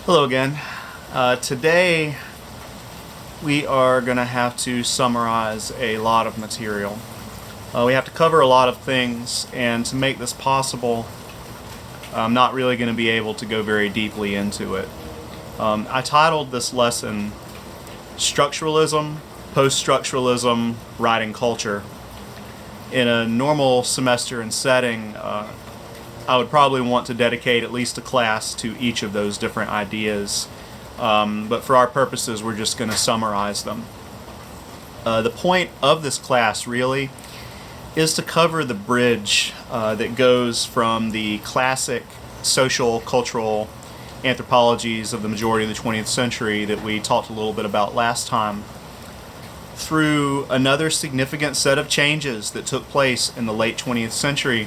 Hello again. Today we are going to have to summarize a lot of material. We have to cover a lot of things, and to make this possible, I'm not really going to be able to go very deeply into it. I titled this lesson Structuralism, Post-structuralism, Writing Culture. In a normal semester and setting, I would probably want to dedicate at least a class to each of those different ideas, but for our purposes we're just going to summarize them. The point of this class really is to cover the bridge that goes from the classic social, cultural anthropologies of the majority of the 20th century that we talked a little bit about last time, through another significant set of changes that took place in the late 20th century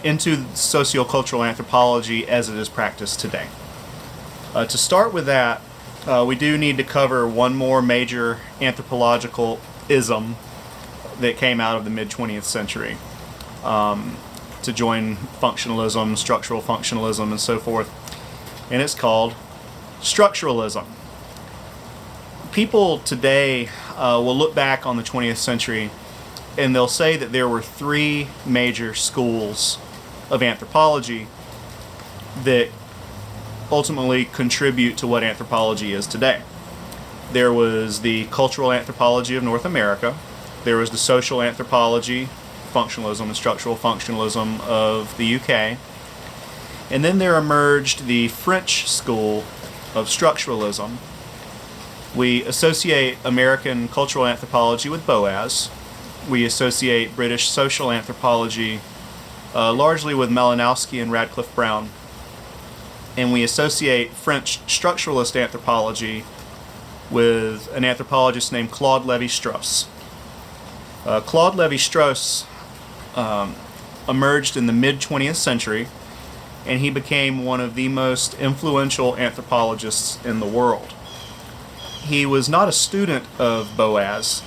into sociocultural anthropology as it is practiced today. To start with that, we do need to cover one more major anthropological ism that came out of the mid-20th century to join functionalism, structural functionalism, and so forth, and it's called structuralism. People today will look back on the 20th century and they'll say that there were three major schools of anthropology that ultimately contribute to what anthropology is today. There was the cultural anthropology of North America, there was the social anthropology, functionalism and structural functionalism of the UK, and then there emerged the French school of structuralism. We associate American cultural anthropology with Boas. We associate British social anthropology largely with Malinowski and Radcliffe Brown. And we associate French structuralist anthropology with an anthropologist named Claude Lévi-Strauss. Claude Lévi-Strauss emerged in the mid-20th century, and he became one of the most influential anthropologists in the world. He was not a student of Boas,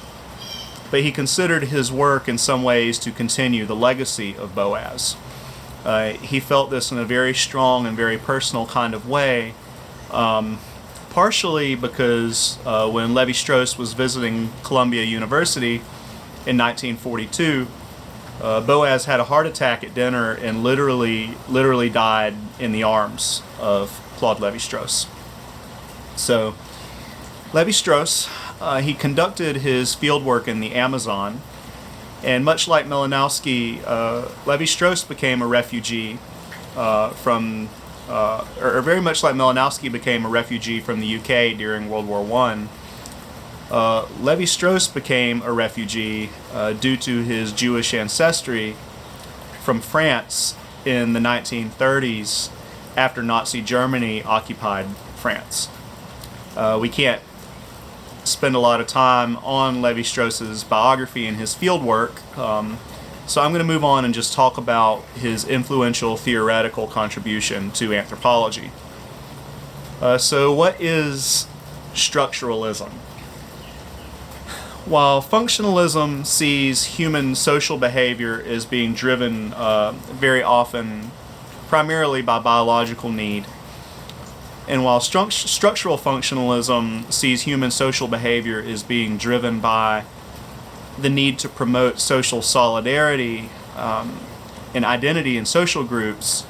but he considered his work in some ways to continue the legacy of Boas. He felt this in a very strong and very personal kind of way, partially because when Lévi-Strauss was visiting Columbia University in 1942, Boas had a heart attack at dinner and literally died in the arms of Claude Lévi-Strauss. So Lévi-Strauss, he conducted his fieldwork in the Amazon, and much like Malinowski, Lévi-Strauss became a refugee very much like Malinowski became a refugee from the UK during World War I. Lévi-Strauss became a refugee due to his Jewish ancestry from France in the 1930s after Nazi Germany occupied France. We can't spend a lot of time on Lévi-Strauss's biography and his fieldwork, so I'm going to move on and just talk about his influential theoretical contribution to anthropology. So what is structuralism? While functionalism sees human social behavior as being driven very often primarily by biological need, and while structural functionalism sees human social behavior as being driven by the need to promote social solidarity and identity in social groups,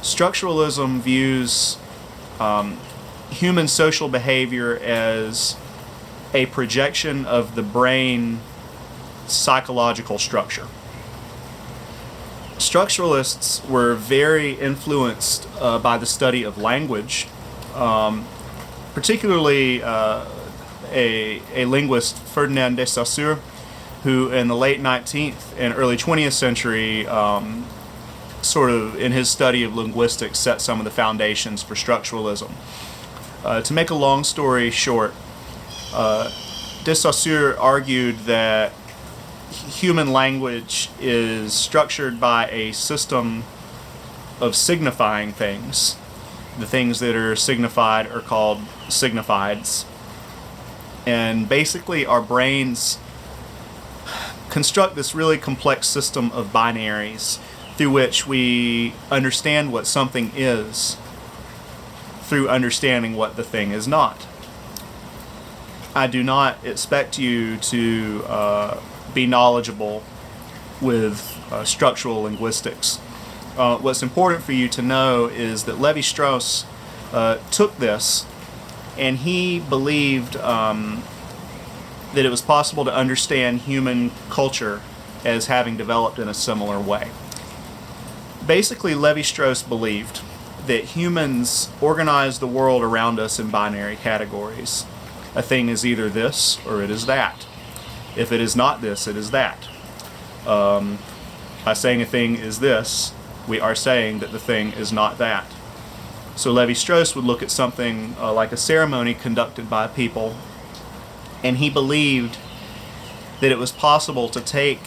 structuralism views human social behavior as a projection of the brain psychological structure. Structuralists were very influenced by the study of language, particularly a linguist, Ferdinand de Saussure, who in the late 19th and early 20th century sort of in his study of linguistics set some of the foundations for structuralism. To make a long story short, de Saussure argued that human language is structured by a system of signifying things. The things that are signified are called signifieds. And basically our brains construct this really complex system of binaries through which we understand what something is through understanding what the thing is not. I do not expect you to be knowledgeable with structural linguistics. What's important for you to know is that Levi-Strauss took this, and he believed that it was possible to understand human culture as having developed in a similar way. Basically, Levi-Strauss believed that humans organize the world around us in binary categories. A thing is either this or it is that. If it is not this, it is that. By saying a thing is this, we are saying that the thing is not that. So Levi-Strauss would look at something like a ceremony conducted by people, and he believed that it was possible to take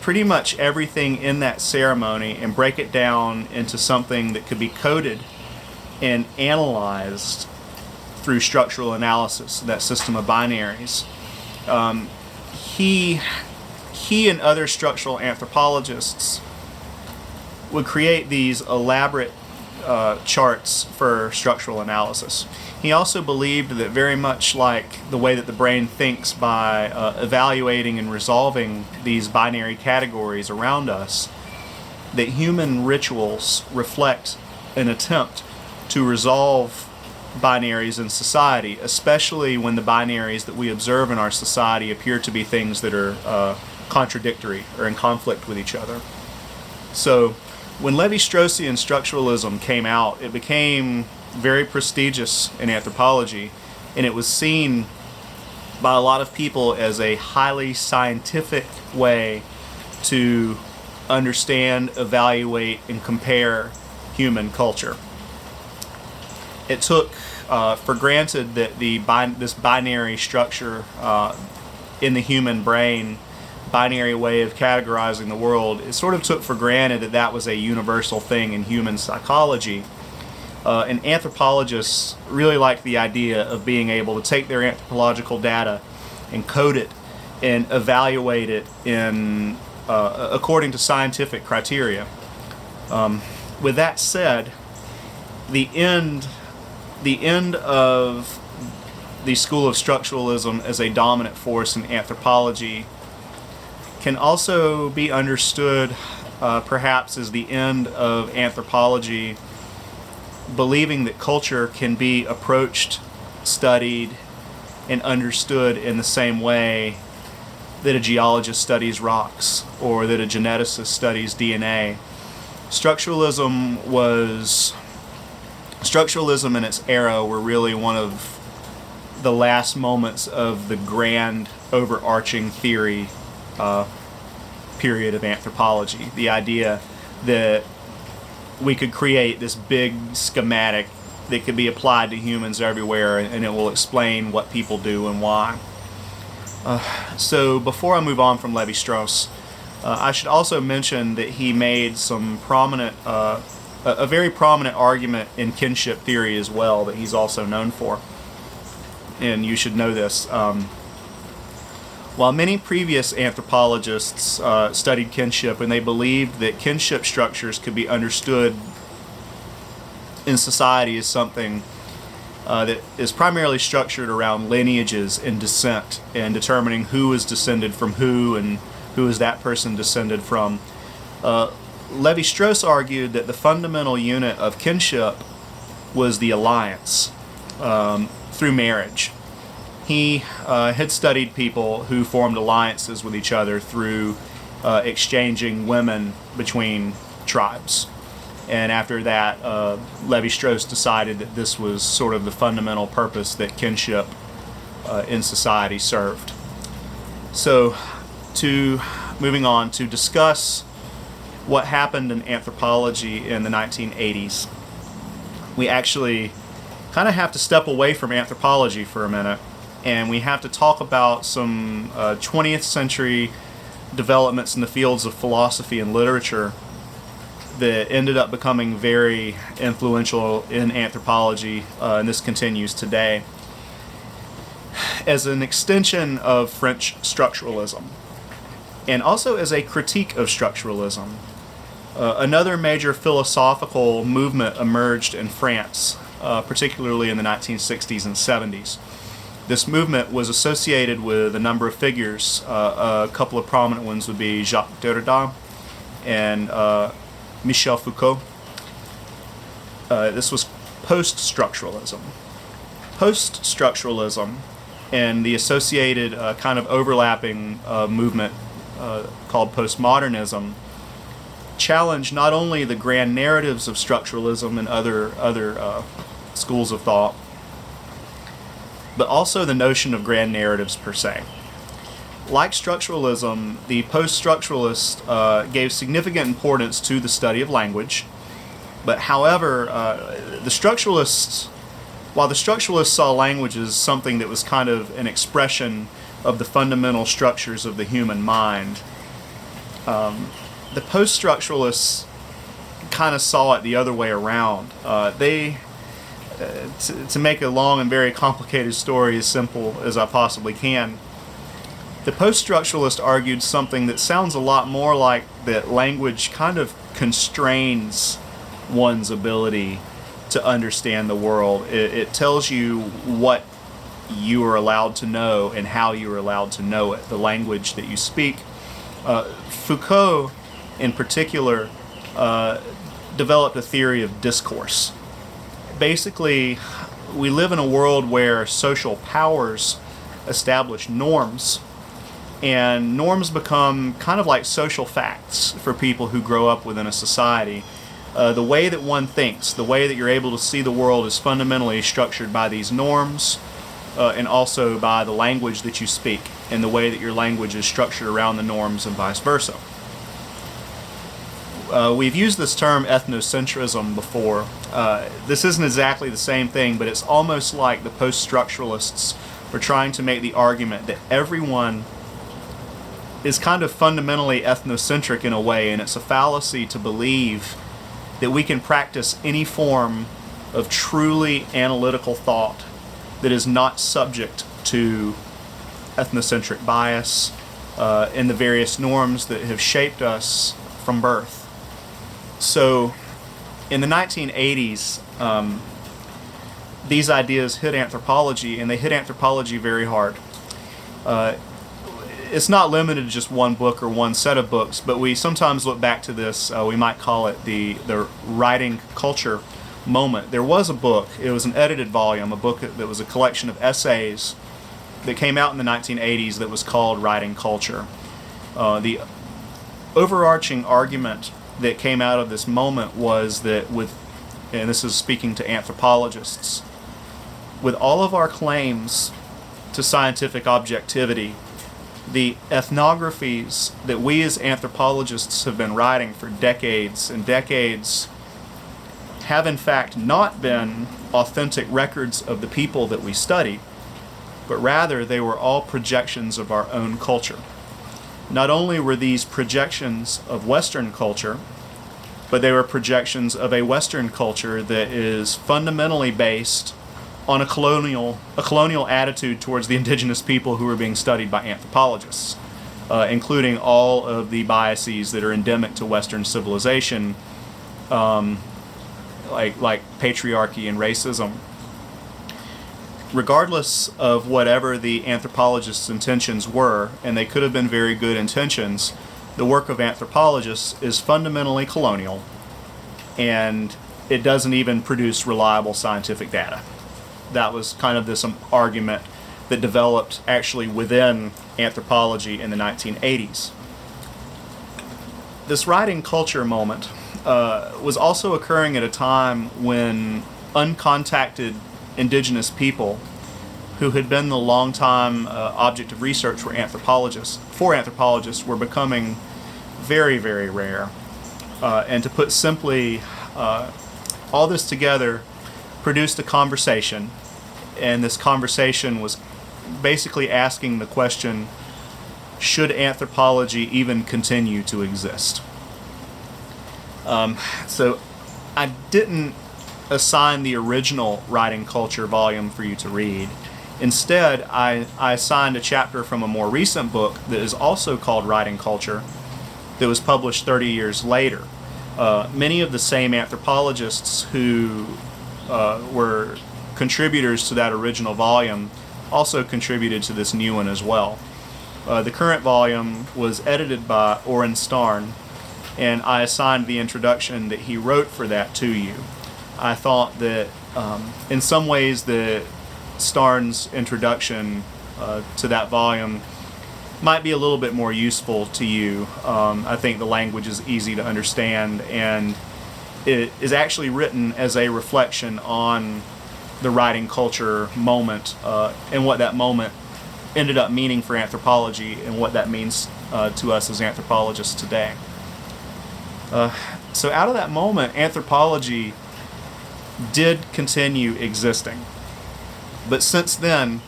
pretty much everything in that ceremony and break it down into something that could be coded and analyzed through structural analysis, that system of binaries. He and other structural anthropologists would create these elaborate charts for structural analysis. He also believed that, very much like the way that the brain thinks by evaluating and resolving these binary categories around us, that human rituals reflect an attempt to resolve binaries in society, especially when the binaries that we observe in our society appear to be things that are contradictory or in conflict with each other. So when Levi-Straussian structuralism came out, it became very prestigious in anthropology, and it was seen by a lot of people as a highly scientific way to understand, evaluate, and compare human culture. It took for granted that this binary structure in the human brain, binary way of categorizing the world, it sort of took for granted that that was a universal thing in human psychology. And anthropologists really liked the idea of being able to take their anthropological data and code it and evaluate it in according to scientific criteria. With that said, the end of the school of structuralism as a dominant force in anthropology can also be understood perhaps as the end of anthropology believing that culture can be approached, studied, and understood in the same way that a geologist studies rocks or that a geneticist studies DNA. Structuralism in its era were really one of the last moments of the grand overarching theory period of anthropology. The idea that we could create this big schematic that could be applied to humans everywhere, and it will explain what people do and why. So before I move on from Levi-Strauss, I should also mention that he made some prominent, a very prominent argument in kinship theory as well that he's also known for. And you should know this. While many previous anthropologists studied kinship and they believed that kinship structures could be understood in society as something that is primarily structured around lineages and descent and determining who is descended from who and who is that person descended from, Levi-Strauss argued that the fundamental unit of kinship was the alliance through marriage. He had studied people who formed alliances with each other through exchanging women between tribes. And after that, Levi-Strauss decided that this was sort of the fundamental purpose that kinship in society served. So, moving on to discuss what happened in anthropology in the 1980s, we actually kind of have to step away from anthropology for a minute, and we have to talk about some 20th century developments in the fields of philosophy and literature that ended up becoming very influential in anthropology, and this continues today. As an extension of French structuralism, and also as a critique of structuralism, another major philosophical movement emerged in France particularly in the 1960s and 70s. This movement was associated with a number of figures. A couple of prominent ones would be Jacques Derrida and Michel Foucault. This was post-structuralism. Post-structuralism and the associated kind of overlapping movement called postmodernism challenged not only the grand narratives of structuralism and other schools of thought, but also the notion of grand narratives per se. Like structuralism, the post-structuralists gave significant importance to the study of language, but however, while the structuralists saw language as something that was kind of an expression of the fundamental structures of the human mind, the post-structuralists kind of saw it the other way around. To make a long and very complicated story as simple as I possibly can, the post-structuralist argued something that sounds a lot more like that language kind of constrains one's ability to understand the world. It tells you what you are allowed to know and how you are allowed to know it, the language that you speak. Foucault, in particular, developed a theory of discourse. Basically, we live in a world where social powers establish norms, and norms become kind of like social facts for people who grow up within a society. The way that one thinks, the way that you're able to see the world is fundamentally structured by these norms, and also by the language that you speak, and the way that your language is structured around the norms and vice versa. We've used this term ethnocentrism before. This isn't exactly the same thing, but it's almost like the post-structuralists were trying to make the argument that everyone is kind of fundamentally ethnocentric in a way, and it's a fallacy to believe that we can practice any form of truly analytical thought that is not subject to ethnocentric bias and the various norms that have shaped us from birth. So in the 1980s, these ideas hit anthropology, and they hit anthropology very hard. It's not limited to just one book or one set of books, but we sometimes look back to this, we might call it the writing culture moment. There was a book, it was an edited volume, a book that was a collection of essays that came out in the 1980s that was called Writing Culture. The overarching argument that came out of this moment was that and this is speaking to anthropologists, with all of our claims to scientific objectivity, the ethnographies that we as anthropologists have been writing for decades and decades have in fact not been authentic records of the people that we study, but rather they were all projections of our own culture. Not only were these projections of Western culture, but they were projections of a Western culture that is fundamentally based on a colonial attitude towards the indigenous people who are being studied by anthropologists, including all of the biases that are endemic to Western civilization, like patriarchy and racism. Regardless of whatever the anthropologists' intentions were, and they could have been very good intentions, the work of anthropologists is fundamentally colonial, and it doesn't even produce reliable scientific data. That was kind of this argument that developed actually within anthropology in the 1980s. This writing culture moment was also occurring at a time when uncontacted indigenous people who had been the long-time object of research for anthropologists were becoming very, very rare. And to put simply, all this together produced a conversation, and this conversation was basically asking the question, should anthropology even continue to exist? So I didn't assign the original Writing Culture volume for you to read. Instead, I assigned a chapter from a more recent book that is also called Writing Culture that was published 30 years later. Many of the same anthropologists who were contributors to that original volume also contributed to this new one as well. The current volume was edited by Oren Starn, and I assigned the introduction that he wrote for that to you. I thought that in some ways that Starn's introduction to that volume might be a little bit more useful to you. I think the language is easy to understand, and it is actually written as a reflection on the writing culture moment and what that moment ended up meaning for anthropology and what that means to us as anthropologists today. So out of that moment, anthropology did continue existing. But since then,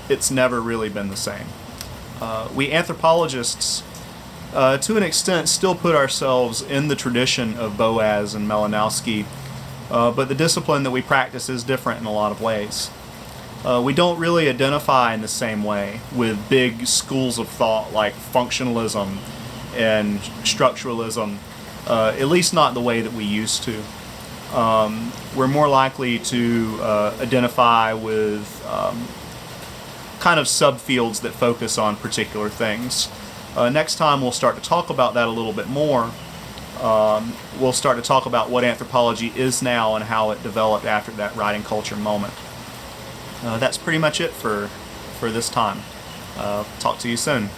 it's never really been the same. We anthropologists, to an extent, still put ourselves in the tradition of Boas and Malinowski, but the discipline that we practice is different in a lot of ways. We don't really identify in the same way with big schools of thought like functionalism and structuralism, at least not the way that we used to. We're more likely to identify with kind of subfields that focus on particular things. Next time we'll start to talk about that a little bit more. We'll start to talk about what anthropology is now and how it developed after that writing culture moment. That's pretty much it for this time. Talk to you soon.